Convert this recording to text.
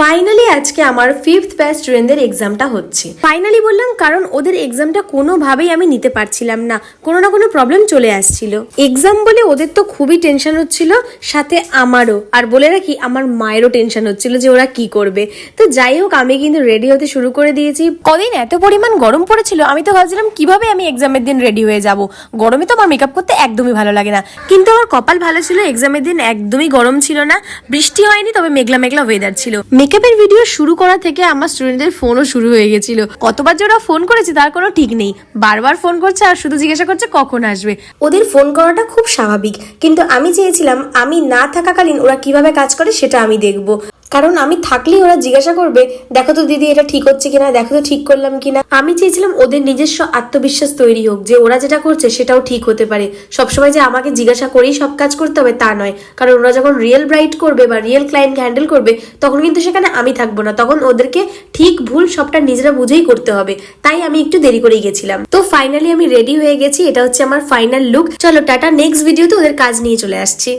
Finally আজকে আমার 5th batch স্টুডেন্টদের এক্সামটা হচ্ছে। ফাইনালি বললাম কারণ ওদের এক্সামটা কোনোভাবেই আমি নিতে পারছিলাম না, কোনো না কোনো প্রবলেম চলে আসছিল। এক্সাম বলে ওদের তো খুবই টেনশন হচ্ছিল, সাথে আমারও। আর বলে রাখি আমার মায়েরও টেনশন হচ্ছিল যে ওরা কি করবে। তো যাই হোক, আমি কিন্তু রেডি হতে শুরু করে দিয়েছি। কদিন এত পরিমাণ গরম পড়েছিল, আমি তো ভাবছিলাম কিভাবে আমি এক্সামের দিন রেডি হয়ে যাব। গরমে তো আমার মেকআপ করতে একদমই ভালো লাগে না, কিন্তু আমার কপাল ভালো ছিল, এক্সামের দিন একদমই গরম ছিল না, বৃষ্টি হয়নি, তবে মেঘলা মেঘলা ওয়েদার ছিল। মেকআপের ভিডিও শুরু করা থেকে আমার স্টুডেন্টদের ফোনও শুরু হয়ে গেছিল। কতবার যে ওরা ফোন করেছে তার কোনো ঠিক নেই, বারবার ফোন করছে আর শুধু জিজ্ঞাসা করছে কখন আসবে। ওদের ফোন করাটা খুব স্বাভাবিক, কিন্তু আমি চেয়েছিলাম আমি না থাকাকালীন ওরা কিভাবে কাজ করে সেটা আমি দেখবো। কারণ আমি থাকলেই ওরা জিজ্ঞাসা করবে, দেখো তো দিদি এটা ঠিক হচ্ছে কিনা, দেখো তো ঠিক করলাম কিনা। আমি চেয়েছিলাম ওদের নিজস্ব আত্মবিশ্বাস তৈরি হোক, যে ওরা যেটা করছে সেটাও ঠিক হতে পারে। সবসময় যে আমাকে জিজ্ঞাসা করেই সব কাজ করতে হবে তা নয়, কারণ ওরা যখন রিয়েল ব্রাইট করবে বা রিয়েল ক্লায়েন্টকে হ্যান্ডেল করবে তখন কিন্তু সেখানে আমি থাকবো না, তখন ওদেরকে ঠিক ভুল সবটা নিজেরা বুঝেই করতে হবে। তাই আমি একটু দেরি করেই গেছিলাম। তো ফাইনালি আমি রেডি হয়ে গেছি, এটা হচ্ছে আমার ফাইনাল লুক। চলো টাটা, নেক্সট ভিডিওতে ওদের কাজ নিয়ে চলে আসছি।